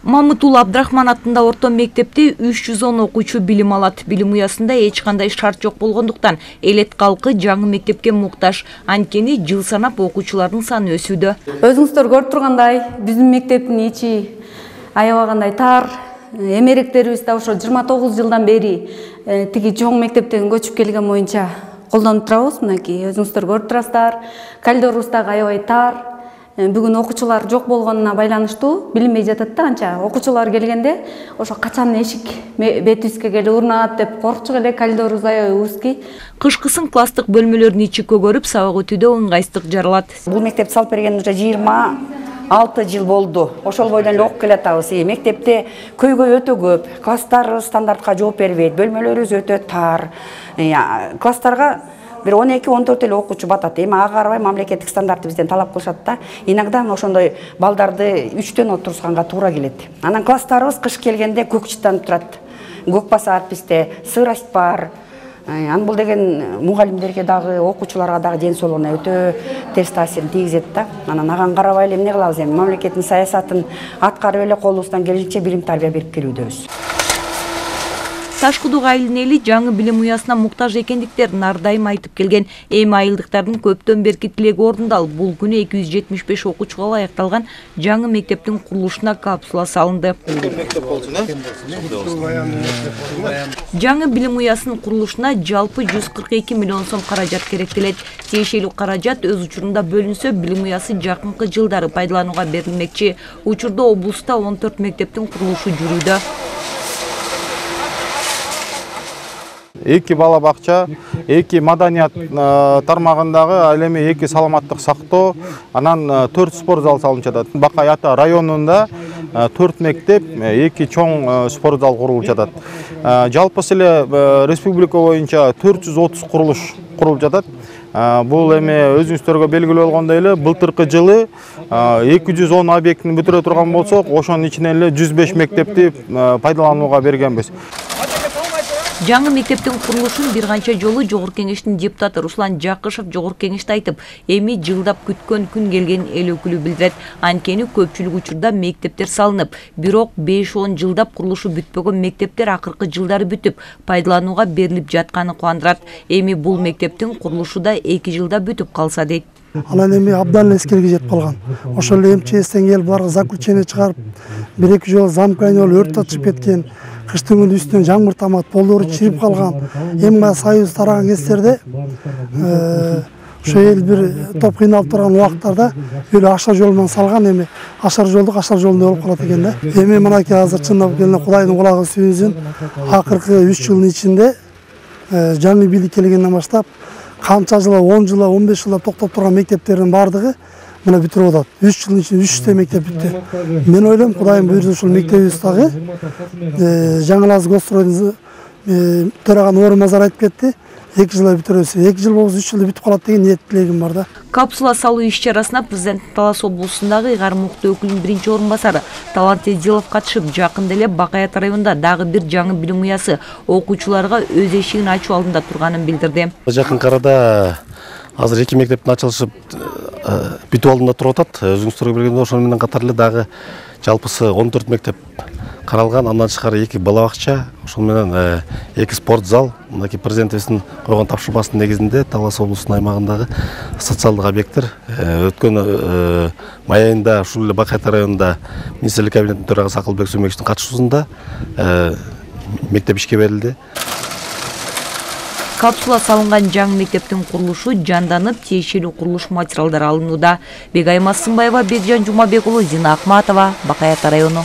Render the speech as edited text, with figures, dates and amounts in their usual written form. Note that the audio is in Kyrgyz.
Мамытул Абдрахман атында орто мектепте 310 окуучу билим алат. Билим уясында эч кандай шарт жок болгондуктан элет калкы жаңы мектепке муктаж. Анткени жыл санап окуучулардын саны өсүүдө. Өзүңүздөр көрүп тургандай, биздин мектептин ичи аябагандай тар. Эмеректерибиз да ошо 29 жылдан бери тиги чоң мектептен көчүп келген боюнча колдонуп турабыз. Мынакей өзүңүздөр көрүп турасыздар. Коридорубуз дагы аябай тар. Бүгүн окуучулар жок болгонуна байланыштуу билинбей жатат да, анча окуучулар келгенде ошо качан эшик бетибизге келип урнат деп коркчук эле, коридорубуз аябай узкий. Кышкысын класстык бөлмөлөрдүн ичи көгөрүп, сабак өтүүдө ыңгайсыздык жаралат. Бул мектепти салып берген уже 26 жыл болду. Ошол бойдон эле окуп келатабыз. Мектепте көйгөй өтө көп. Класстар стандартка жооп бербейт, бөлмөлөрүбүз өтө тар. Класстарга bir 12-14 эле окуучу батат. Эми ага карабай мамлекеттик стандарты бизден талап кылышат да. Иногда ошондой балдарды 3төн отурусканга туура келет. Анан класстарыбыз кыш келгенде көк чыттанып турат. Көк басат бизде, сырость бар. Ан бул деген мугалимдерге дагы, окуучуларга дагы ден соолугуна өтө терс таасирин тийгизет да. Анан ага карабай эле эмне кылабыз эми? Мамлекеттин саясатын аткарып эле колубуздан келишинче билим тарбия берип келүүдөбүз. Ташкудук айылдын эли жаңы билим уясына муктаж экендиктерин ар дайым айтып келген. Эми айылдыктардын көптөн берки тилеги ордундалып, бул күнү 275 окуучуга ылайыкталган жаңы мектептин курулушуна капсула салынды. Жаңы билим уясынын курулушуна жалпы 142 миллион сом каражат керектелет. Тиешелүү каражат өз учурунда бөлүнсө, билим уясы жакынкы жылдары пайдаланууга берилмекчи. Учурда облуста 14 мектептин курулушу жүрүүдө. 2 бала бакча, 2 маданият тармагындагы, ал эми 2 саламаттык сактоо, анан 4 спорт зал салынып жатат. Бакай ата районунда 4 мектеп, 2 чоң спорт зал курулуп жатат. Жалпысы эле республика боюнча 430 курулуш курулуп жатат. Бул эми өзүңүздөргө белгилүү болгондой эле былтыркы жылы 210 объектини бүтүрө турган болсок, ошонун ичинен эле 105 мектепти пайдаланууга бергенбиз. Жаңы мектептин курулушун бир канча жолу Жогорку кеңештин депутаты Руслан Жакышев Жогорку кеңеште айтып, эми жылдап күткөн күн келген эл өкүлү билдирет. Анткени көпчүлүк учурда мектептер салынып, бирок 5-10 жылдап курулушу бүтпөгөн мектептер акыркы жылдары бүтүп, пайдаланууга берилип жатканы кубандырат. Эми бул мектептин курулушу да 2 жылда бүтүп калса дейт. Анан эми абдан эскерге жетип калган. Ошол эле МЧСтен келип буларга заключение чыгарып, 1-2 жолу замкание болуп өрт тартышып кеткен. Кыштын күнү үстүнөн жаңбыр тамат, полдору чирип калган. Эми союз тараган кездерде ошо эл бир топ кыйналып турган убактарда өлө ашар жол менен салган, эми ашар жолунда болуп калат экен да. Эми мынакей азыр чындап келгенде Кудайдын кулагы сүйүнсүн, акыркы 3 жылдын ичинде жаңы бийлик келгенден баштап канча жылы, 10 жылы, 15 жылда токтоп турган мектептердин бардыгы мына бүтүрүп атат. 3 жылдын ичинде 300 мектеп бүттү. Мен ойлойм, Кудайым буйрса ушул мектебибиз дагы жаңылаз гостройдун төраган орунбасары айтып кетти. 2 жылда бүтүрөбүз. 2 жыл болсо 3 жылда бүтүп калат деген ниет тилегим бар да. Капсула салуу иш-чарасына президент Талас облусундагы Ыйгар Мукты өкүлүнүн биринчи орун басары Талант Эдилов катышып, жакында эле Бакаят районунда дагы бир жаңы билим уясы окуучуларга өз эшигин ачуу алдында турганын билдирди. Жакын арада азыр 2 мектептин ачылышы бүтүп алдында туруп атат. Өзүңүздөргө билгендей, ошону менен катар эле дагы жалпысы 14 мектеп каралган, андан тышкары 2 бала бакча, ошол менен 2 спорт зал. Мынакей президентибиздин койгон тапшырмасынын негизинде Талас облусунун аймагындагы социалдык объекттер өткөн май айында ушул эле Бакаят районунда министрлик кабинетинин төрагасы Акылбек Сөмековичтин катышуусунда мектеп ишке берилди. Капсула салынган жаңы мектептин курулушу жанданып, тиешелүү курулуш материалдары алынууда. Бегайма Сымбаева, Бекжан Жумабек уулу, Зина Акматова, Бакаят району.